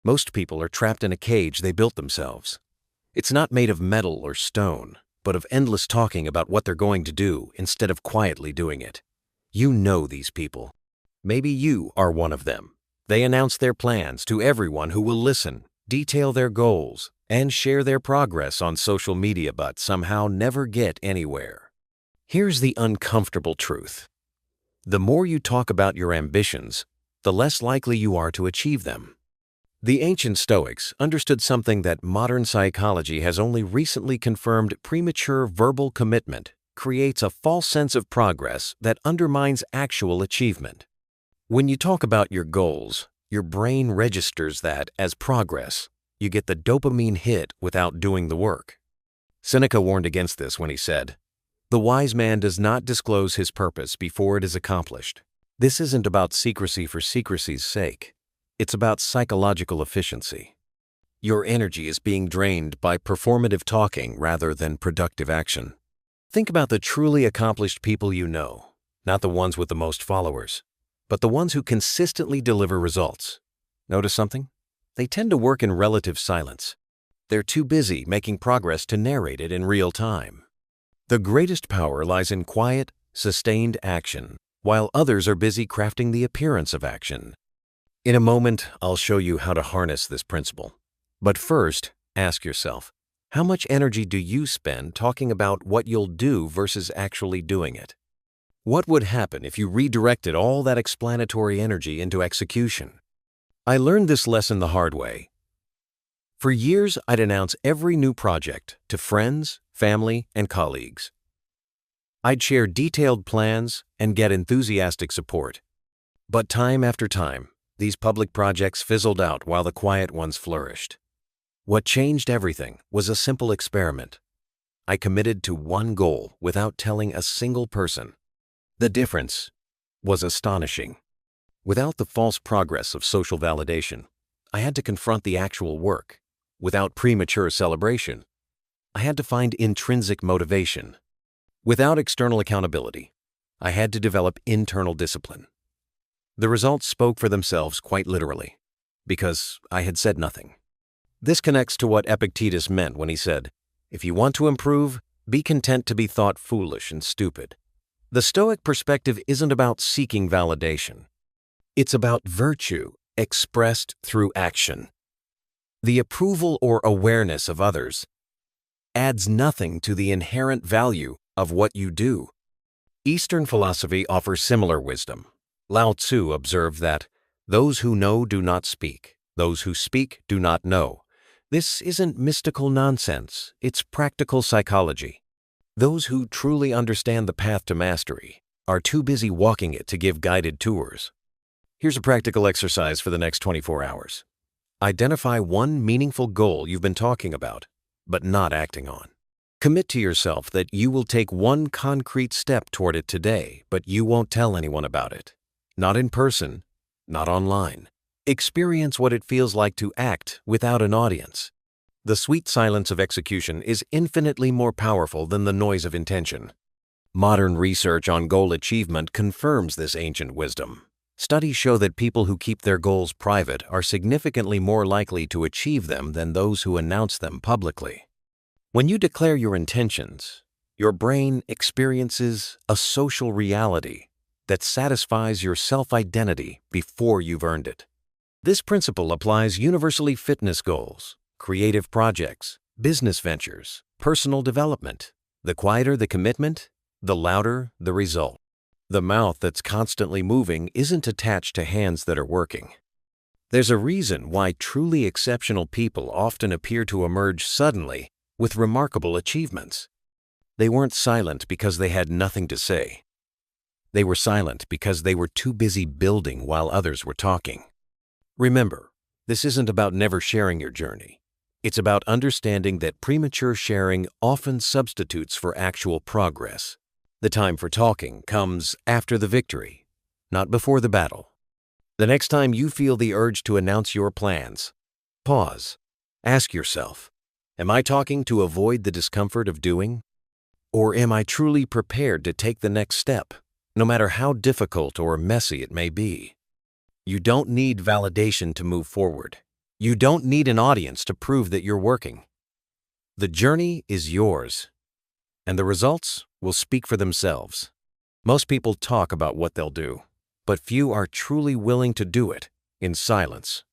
Most people are trapped in a cage they built themselves. It's not made of metal or stone, but of endless talking about what they're going to do instead of quietly doing it. You know these people. Maybe you are one of them. They announce their plans to everyone who will listen, detail their goals, and share their progress on social media but somehow never get anywhere. Here's the uncomfortable truth. The more you talk about your ambitions, the less likely you are to achieve them. The ancient Stoics understood something that modern psychology has only recently confirmed: premature verbal commitment creates a false sense of progress that undermines actual achievement. When you talk about your goals, your brain registers that as progress. You get the dopamine hit without doing the work. Seneca warned against this when he said, "The wise man does not disclose his purpose before it is accomplished." This isn't about secrecy for secrecy's sake. It's about psychological efficiency. Your energy is being drained by performative talking rather than productive action. Think about the truly accomplished people you know, not the ones with the most followers, but the ones who consistently deliver results. Notice something? They tend to work in relative silence. They're too busy making progress to narrate it in real time. The greatest power lies in quiet, sustained action, while others are busy crafting the appearance of action. In a moment, I'll show you how to harness this principle. But first, ask yourself, how much energy do you spend talking about what you'll do versus actually doing it? What would happen if you redirected all that explanatory energy into execution? I learned this lesson the hard way. For years, I'd announce every new project to friends, family, and colleagues. I'd share detailed plans and get enthusiastic support. But time after time, these public projects fizzled out while the quiet ones flourished. What changed everything was a simple experiment. I committed to one goal without telling a single person. The difference was astonishing. Without the false progress of social validation, I had to confront the actual work. Without premature celebration, I had to find intrinsic motivation. Without external accountability, I had to develop internal discipline. The results spoke for themselves quite literally, because I had said nothing. This connects to what Epictetus meant when he said, "If you want to improve, be content to be thought foolish and stupid." The Stoic perspective isn't about seeking validation. It's about virtue expressed through action. The approval or awareness of others adds nothing to the inherent value of what you do. Eastern philosophy offers similar wisdom. Lao Tzu observed that those who know do not speak, those who speak do not know. This isn't mystical nonsense, it's practical psychology. Those who truly understand the path to mastery are too busy walking it to give guided tours. Here's a practical exercise for the next 24 hours. Identify one meaningful goal you've been talking about, but not acting on. Commit to yourself that you will take one concrete step toward it today, but you won't tell anyone about it. Not in person, not online. Experience what it feels like to act without an audience. The sweet silence of execution is infinitely more powerful than the noise of intention. Modern research on goal achievement confirms this ancient wisdom. Studies show that people who keep their goals private are significantly more likely to achieve them than those who announce them publicly. When you declare your intentions, your brain experiences a social reality that satisfies your self-identity before you've earned it. This principle applies universally: fitness goals, creative projects, business ventures, personal development. The quieter the commitment, the louder the result. The mouth that's constantly moving isn't attached to hands that are working. There's a reason why truly exceptional people often appear to emerge suddenly with remarkable achievements. They weren't silent because they had nothing to say. They were silent because they were too busy building while others were talking. Remember, this isn't about never sharing your journey. It's about understanding that premature sharing often substitutes for actual progress. The time for talking comes after the victory, not before the battle. The next time you feel the urge to announce your plans, pause. Ask yourself, am I talking to avoid the discomfort of doing? Or am I truly prepared to take the next step, no matter how difficult or messy it may be? You don't need validation to move forward. You don't need an audience to prove that you're working. The journey is yours, and the results will speak for themselves. Most people talk about what they'll do, but few are truly willing to do it in silence.